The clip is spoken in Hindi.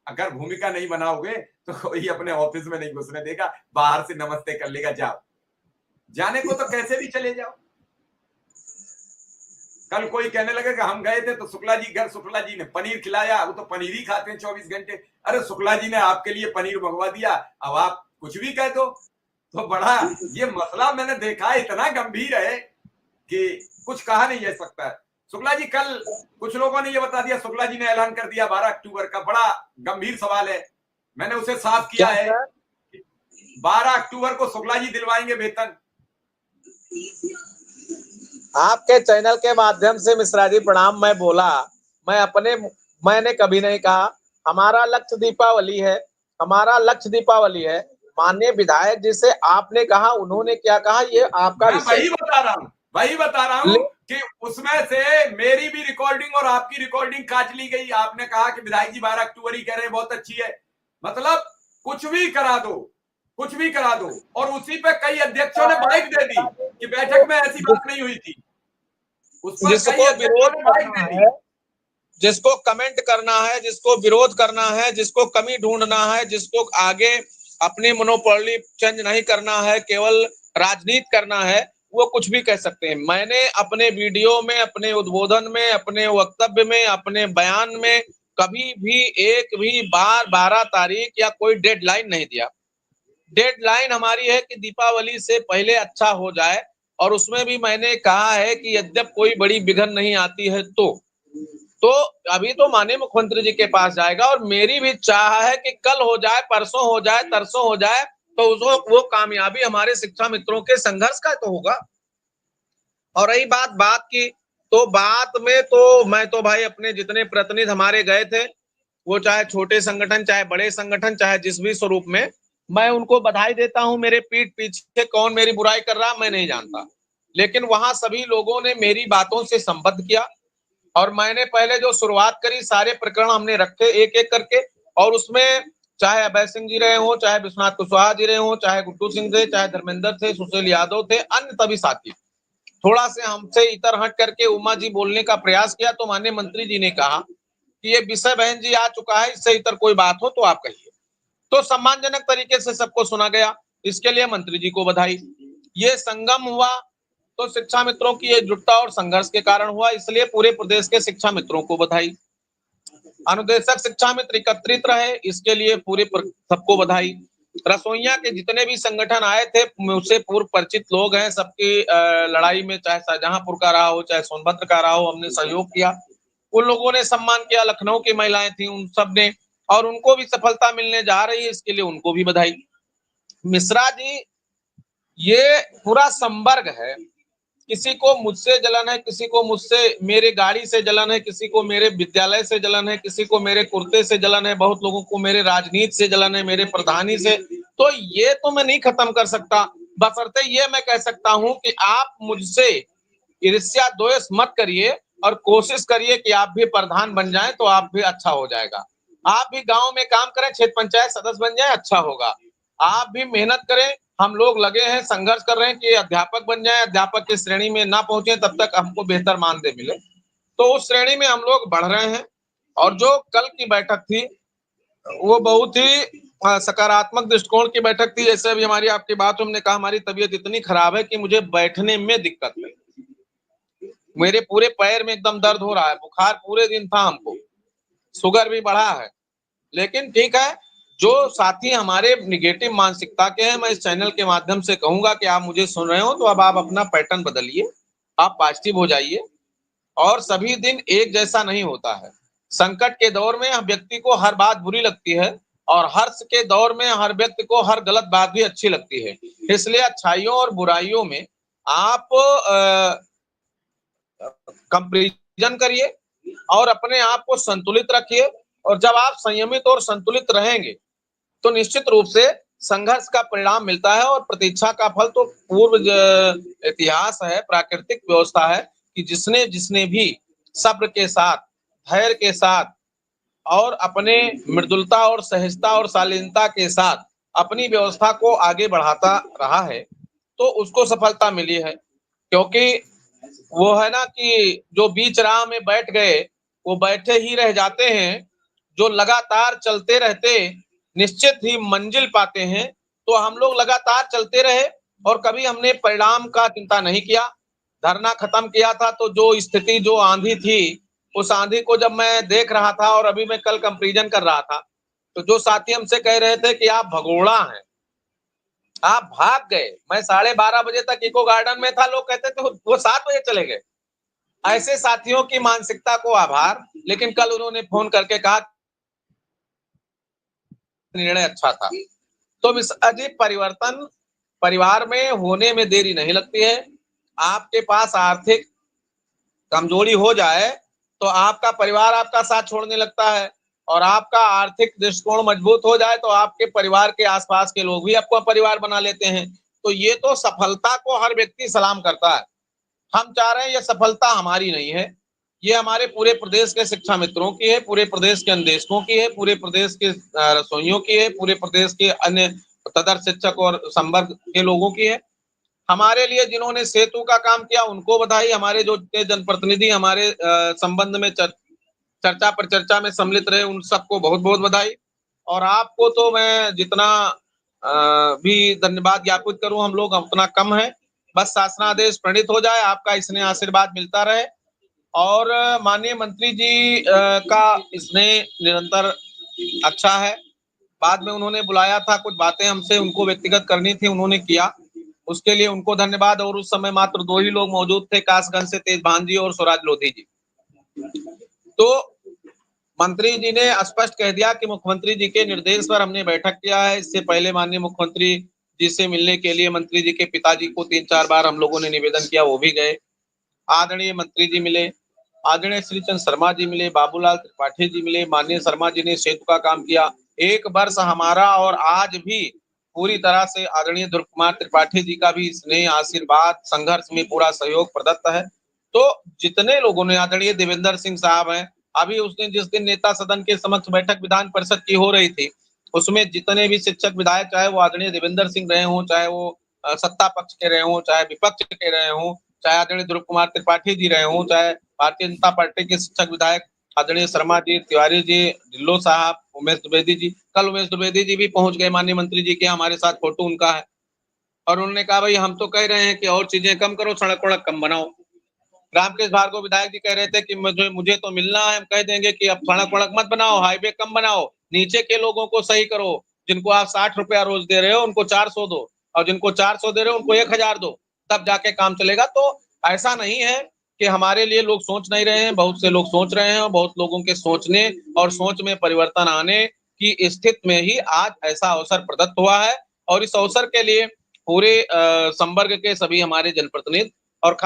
अगर भूमिका नहीं बनाओगे तो कोई अपने ऑफिस में नहीं घुसने देगा, बाहर से नमस्ते कर लेगा, जाओ। जाने को तो कैसे भी चले जाओ। कल कोई कहने लगेगा हम गए थे तो शुक्ला जी घर, शुक्ला जी ने पनीर खिलाया, वो तो पनीर ही खाते हैं 24 घंटे। अरे शुक्ला जी ने आपके लिए पनीर मंगवा दिया, अब आप कुछ भी कह दो। तो बड़ा ये मसला मैंने देखा है, इतना गंभीर है कि कुछ कहा नहीं जा सकता। शुक्ला जी कल कुछ लोगों ने ये बता दिया, शुक्ला जी ने ऐलान कर दिया 12 अक्टूबर का। बड़ा गंभीर सवाल है, मैंने उसे साफ किया है। 12 अक्टूबर को शुक्ला जी दिलवाएंगे वेतन। आपके चैनल के माध्यम से मिश्रा जी प्रणाम। मैं बोला, मैंने कभी नहीं कहा हमारा लक्ष्य दीपावली है, हमारा लक्ष्य दीपावली है। माननीय विधायक जी से आपने कहा, उन्होंने क्या कहा ये आपका मैं वही बता रहा हूं कि उसमें से मेरी भी रिकॉर्डिंग और आपकी रिकॉर्डिंग काट ली गई। आपने कहा कि विधायक जी 12 अक्टूबर ही कह रहे हैं, बहुत अच्छी है। मतलब कुछ भी करा दो, कुछ भी करा दो। और उसी पे कई अध्यक्षों ने बाइक दे दी कि बैठक में ऐसी बात नहीं हुई थी। उस पर कई अध्यक्षों ने बाइक दे दी। जिसको कमेंट करना है, जिसको विरोध करना है, जिसको कमी ढूंढना है, जिसको आगे अपनी मोनोपोली चेंज नहीं करना है, केवल राजनीति करना है, वो कुछ भी कह सकते हैं। मैंने अपने वीडियो में, अपने उद्बोधन में, अपने वक्तव्य में, अपने बयान में कभी भी एक भी बार 12 तारीख या कोई डेडलाइन नहीं दिया। डेडलाइन हमारी है कि दीपावली से पहले अच्छा हो जाए। और उसमें भी मैंने कहा है कि यद्यप कोई बड़ी विघ्न नहीं आती है तो अभी तो माननीय मुख्यमंत्री जी के पास जाएगा। और मेरी भी चाह है कि कल हो जाए, परसों हो जाए, तरसों हो जाए, तो उसको वो कामयाबी हमारे शिक्षा मित्रों के संघर्ष का तो होगा। और रही बात की, तो बात में तो मैं तो भाई अपने जितने प्रतिनिधि हमारे गए थे, वो चाहे छोटे संगठन, चाहे बड़े संगठन, चाहे जिस भी स्वरूप में, मैं उनको बधाई देता हूं। मेरे पीठ पीछे कौन मेरी बुराई कर रहा मैं नहीं जानता, लेकिन वहां सभी लोगों ने मेरी बातों से संबद्ध किया। और मैंने पहले जो शुरुआत करी, सारे प्रकरण हमने रखे एक एक करके। और उसमें चाहे अभय सिंह जी रहे हो, चाहे विश्वनाथ कुशवाहा जी रहे हो, चाहे गुड्डू सिंह थे, चाहे धर्मेंद्र थे, सुशील यादव थे, अन्य सभी साथी थोड़ा से हमसे इतर हट करके उमा जी बोलने का प्रयास किया, तो माननीय मंत्री जी ने कहा कि ये विषय बहन जी आ चुका है, इससे इतर कोई बात हो तो आप कहिए। तो सम्मानजनक तरीके से सबको सुना गया, इसके लिए मंत्री जी को बधाई। ये संगम हुआ तो शिक्षा मित्रों की एकजुटता और संघर्ष के कारण हुआ, इसलिए पूरे प्रदेश के शिक्षा मित्रों को बधाई। अनुदेशक शिक्षा मित्र एकत्रित रहे, इसके लिए पूरे सबको बधाई। रसोइया के जितने भी संगठन आए थे, मुझसे पूर्व परिचित लोग हैं, सबकी लड़ाई में चाहे शाहजहांपुर का रहा हो, चाहे सोनभद्र का रहा हो, हमने सहयोग किया। उन लोगों ने सम्मान किया, लखनऊ की महिलाएं थी, उन सब ने, और उनको भी सफलता मिलने जा रही है, इसके लिए उनको भी बधाई। मिश्रा जी, ये पूरा संवर्ग है, किसी को मुझसे जलन है, किसी को मुझसे मेरे गाड़ी से जलन है, किसी को मेरे विद्यालय से जलन है, किसी को मेरे कुर्ते से जलन है, बहुत लोगों को मेरे राजनीति से जलन है, मेरे प्रधानी से। तो ये तो मैं नहीं खत्म कर सकता, बशर्ते ये मैं कह सकता हूं कि आप मुझसे ईर्ष्या द्वेष मत करिए और कोशिश करिए कि आप भी प्रधान बन जाएं, तो आप भी अच्छा हो जाएगा। आप भी गांव में काम करें, क्षेत्र पंचायत सदस्य बन जाए, अच्छा होगा। आप भी मेहनत करें, हम लोग लगे हैं, संघर्ष कर रहे हैं कि अध्यापक बन जाए, अध्यापक की श्रेणी में ना पहुंचे तब तक हमको बेहतर मानदेय मिले, तो उस श्रेणी में हम लोग बढ़ रहे हैं। और जो कल की बैठक थी वो बहुत ही सकारात्मक दृष्टिकोण की बैठक थी। जैसे अभी हमारी आपकी बात हमने कहा, हमारी तबीयत इतनी खराब है कि मुझे बैठने में दिक्कत है, मेरे पूरे पैर में एकदम दर्द हो रहा है, बुखार पूरे दिन था हमको, शुगर भी बढ़ा है। लेकिन ठीक है, जो साथी हमारे निगेटिव मानसिकता के हैं, मैं इस चैनल के माध्यम से कहूंगा कि आप मुझे सुन रहे हो तो अब आप अपना पैटर्न बदलिए, आप पॉजिटिव हो जाइए। और सभी दिन एक जैसा नहीं होता है। संकट के दौर में व्यक्ति को हर बात बुरी लगती है, और हर्ष के दौर में हर व्यक्ति को हर गलत बात भी अच्छी लगती है। इसलिए अच्छाइयों और बुराइयों में आप कंपैरिजन करिए और अपने आप को संतुलित रखिए। और जब आप संयमित और संतुलित रहेंगे तो निश्चित रूप से संघर्ष का परिणाम मिलता है, और प्रतीक्षा का फल तो पूर्व इतिहास है, प्राकृतिक व्यवस्था है कि जिसने जिसने भी सब्र के साथ, धैर्य के साथ और अपने मृदुलता और सहजता और शालीनता के साथ अपनी व्यवस्था को आगे बढ़ाता रहा है, तो उसको सफलता मिली है। क्योंकि वो है ना कि जो बीच राह में बैठ गए वो बैठे ही रह जाते हैं, जो लगातार चलते रहते निश्चित ही मंजिल पाते हैं। तो हम लोग लगातार चलते रहे और कभी हमने परिणाम का चिंता नहीं किया। धरना खत्म किया था तो जो स्थिति, जो आंधी थी, उस आंधी को जब मैं देख रहा था और अभी मैं कल कंपैरिजन कर रहा था, तो जो साथी हमसे कह रहे थे कि आप भगोड़ा हैं, आप भाग गए। मैं 12:30 बजे तक इको गार्डन में था, लोग कहते थे वो 7 बजे चले गए। ऐसे साथियों की मानसिकता को आभार, लेकिन कल उन्होंने फोन करके कहा निर्णय अच्छा था। तो अजीब परिवर्तन परिवार में होने में देरी नहीं लगती है। आपके पास आर्थिक कमजोरी हो जाए तो आपका परिवार आपका साथ छोड़ने लगता है, और आपका आर्थिक दृष्टिकोण मजबूत हो जाए तो आपके परिवार के आसपास के लोग भी आपको परिवार बना लेते हैं। तो ये तो सफलता को हर व्यक्ति सलाम करता है। हम चाह रहे हैं ये सफलता हमारी नहीं है, ये हमारे पूरे प्रदेश के शिक्षा मित्रों की है, पूरे प्रदेश के अन्वेषकों की है, पूरे प्रदेश के रसोइयों की है, पूरे प्रदेश के अन्य तदर्थ शिक्षक और संवर्ग के लोगों की है। हमारे लिए जिन्होंने सेतु का काम किया उनको बधाई, हमारे जो जनप्रतिनिधि हमारे संबंध में चर्चा पर चर्चा में सम्मिलित रहे उन सबको बहुत बहुत बधाई। और आपको तो मैं जितना भी धन्यवाद ज्ञापित करूं हम लोग उतना कम है। बस शासनादेश प्रणीत हो जाए, आपका स्नेह आशीर्वाद मिलता रहे, और माननीय मंत्री जी का स्नेह निरंतर अच्छा है। बाद में उन्होंने बुलाया था, कुछ बातें हमसे उनको व्यक्तिगत करनी थी, उन्होंने किया, उसके लिए उनको धन्यवाद। और उस समय मात्र 2 ही लोग मौजूद थे, कासगंज से तेजभान जी और स्वराज लोधी जी। तो मंत्री जी ने स्पष्ट कह दिया कि मुख्यमंत्री जी के निर्देश पर हमने बैठक किया है। इससे पहले माननीय मुख्यमंत्री जी से मिलने के लिए मंत्री जी के पिताजी को 3-4 बार हम लोगों ने निवेदन किया, वो भी गए। आदरणीय मंत्री जी मिले, आदरणीय श्री चंद शर्मा जी मिले, बाबूलाल त्रिपाठी जी मिले। माननीय शर्मा जी ने सेतु का काम किया। 1 वर्ष हमारा और आज भी पूरी तरह से आदरणीय ध्रुव कुमार त्रिपाठी जी का भी स्नेह आशीर्वाद संघर्ष में पूरा सहयोग प्रदत्त है। तो जितने लोगों ने, आदरणीय देवेंद्र सिंह साहब हैं, अभी उस दिन जिस दिन नेता सदन के समक्ष बैठक विधान परिषद की हो रही थी, उसमें जितने भी शिक्षक विधायक, चाहे वो आदरणीय देवेंद्र सिंह रहे हों, चाहे वो सत्ता पक्ष के रहे हों, चाहे विपक्ष के रहे हों, चाहे आदरणीय ध्रुव कुमार त्रिपाठी जी रहे हों, चाहे भारतीय जनता पार्टी के शिक्षक विधायक आदरणीय शर्मा जी, तिवारी जी, ढिल्लो साहब, उमेश द्विवेदी जी, कल उमेश द्विवेदी जी भी पहुंच गए माननीय मंत्री जी के, हमारे साथ फोटो उनका है। और उन्होंने कहा भाई हम तो कह रहे हैं कि और चीजें कम करो, सड़क वड़क कम बनाओ। रामकेश भार्गव विधायक जी कह रहे थे कि मुझे तो मिलना है, हम कह देंगे कि अब सड़क वड़क मत बनाओ, हाईवे कम बनाओ, नीचे के लोगों को सही करो। जिनको आप 60 रुपया रोज दे रहे हो उनको 400 दो, और जिनको 400 दे रहे हो उनको 1000 दो, तब जाके काम चलेगा। तो ऐसा नहीं है कि हमारे लिए लोग सोच नहीं रहे हैं, बहुत से लोग सोच रहे हैं, और बहुत लोगों के सोचने और सोच में परिवर्तन आने की स्थिति में ही आज ऐसा अवसर प्रदत्त हुआ है। और इस अवसर के लिए पूरे संवर्ग के सभी हमारे जनप्रतिनिधि और